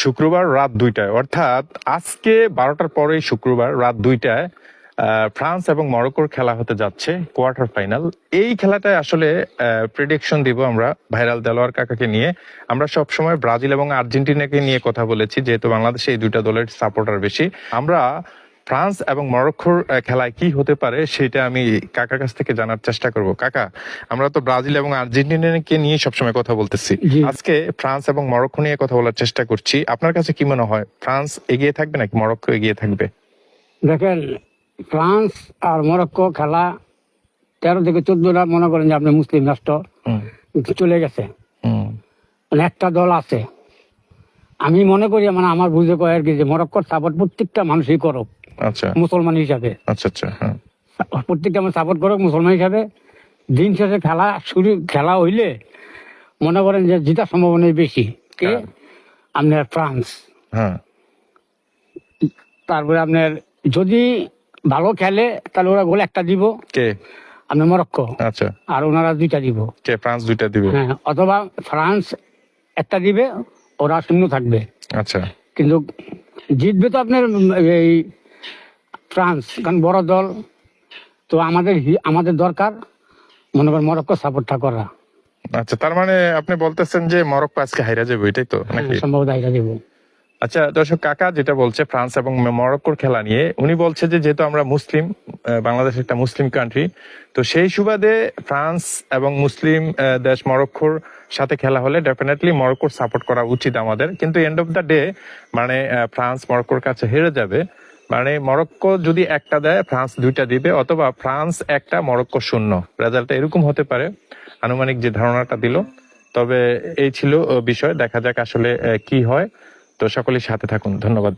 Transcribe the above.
শুক্রবার রাত 2টায়, অর্থাৎ আজকে 12টার পরেই শুক্রবার রাত 2টায় ফ্রান্স এবং মরক্কোর খেলা হতে যাচ্ছে, কোয়ার্টার ফাইনাল। এই খেলাটায় আসলে প্রেডিকশন দিব আমরা ভাইরাল দেলোয়ার কাকাকে নিয়ে। আমরা সবসময় ব্রাজিল এবং আর্জেন্টিনাকে নিয়ে কথা বলেছি, যেহেতু বাংলাদেশে এই দুইটা দলের সাপোর্টার বেশি। আমরা ফ্রান্স এবং মরক্কোর খেলায় কি হতে পারে সেটা আমি কাকার কাছ থেকে জানার চেষ্টা করব। কাকা, আমরা তো ব্রাজিল এবং আর্জেন্টিনাকে নিয়ে সবসময় কথা বলতেছি, আজকে ফ্রান্স এবং মরক্কো নিয়ে কথা বলার চেষ্টা করছি। আপনার কাছে কি মনে হয়, ফ্রান্স এগিয়ে থাকবে নাকি মরক্কো এগিয়ে থাকবে? দেখেন, ফ্রান্স আর মরক্কো খেলা 13 থেকে 14টা মনে করেন যে আপনি মুসলিম রাষ্ট্র চলে গেছে, মানে একটা দল আছে। আমি মনে করি, মানে আমার বুঝে কয় আর কি, যে মরক্কোর সাপোর্ট প্রত্যেকটা মানুষই করুক, আচ্ছা মুসলমান হিসাবে। আচ্ছা আচ্ছা, হ্যাঁ, প্রত্যেকটা মানুষ সাপোর্ট করুক মুসলমান হিসাবে। দিন শেষে খেলা হইলে মনে করেন যে জিতার সম্ভাবনাই বেশি কে আপনার ফ্রান্স। হ্যাঁ, তারপরে আপনার যদি ভালো খেলে তাহলে ওরা গোল একটা দিব, কে? আপনার মরক্কো। আচ্ছা, আর ওনারা 2টা দিব। কে? ফ্রান্স 2টা দিবে? হ্যাঁ, অথবা ফ্রান্স একটা দিবে, ওরা 0 থাকবে। আচ্ছা, কিন্তু জিতবে তো আপনার এই ফ্রান্স, কারণ বড় দল। তো আমাদের দরকার মনে করেন মরক্কো সাপোর্টটা করা। আচ্ছা, তার মানে আপনি বলতেছেন যে মরক্কো আজকে হাইরা যাবে, এটাই তো নাকি? সম্ভবত এটা দিব। আচ্ছা দর্শক, কাকা যেটা বলছে ফ্রান্স এবং মরক্কোর খেলা নিয়ে, উনি বলছে যে যেহেতু আমরা মুসলিম, বাংলাদেশ একটা মুসলিম কান্ট্রি, তো সেই সুবাদে ফ্রান্স এবং মুসলিম দেশ মরক্কোর সাথে খেলা হলে ডেফিনেটলি মরক্কোর সাপোর্ট করা উচিত আমাদের। কিন্তু এন্ড অফ দ্য ডে মানে ফ্রান্স মরক্কোর কাছে হেরে যাবে। মানে মরক্কো যদি একটা দেয়, ফ্রান্স 2টা দিবে, অথবা ফ্রান্স একটা মরক্কো 0, রেজাল্টটা এরকম হতে পারে, আনুমানিক যে ধারণাটা দিল। তবে এই ছিল বিষয়, দেখা যাক আসলে কি হয়। তো সকলের সাথে থাকুন, ধন্যবাদ।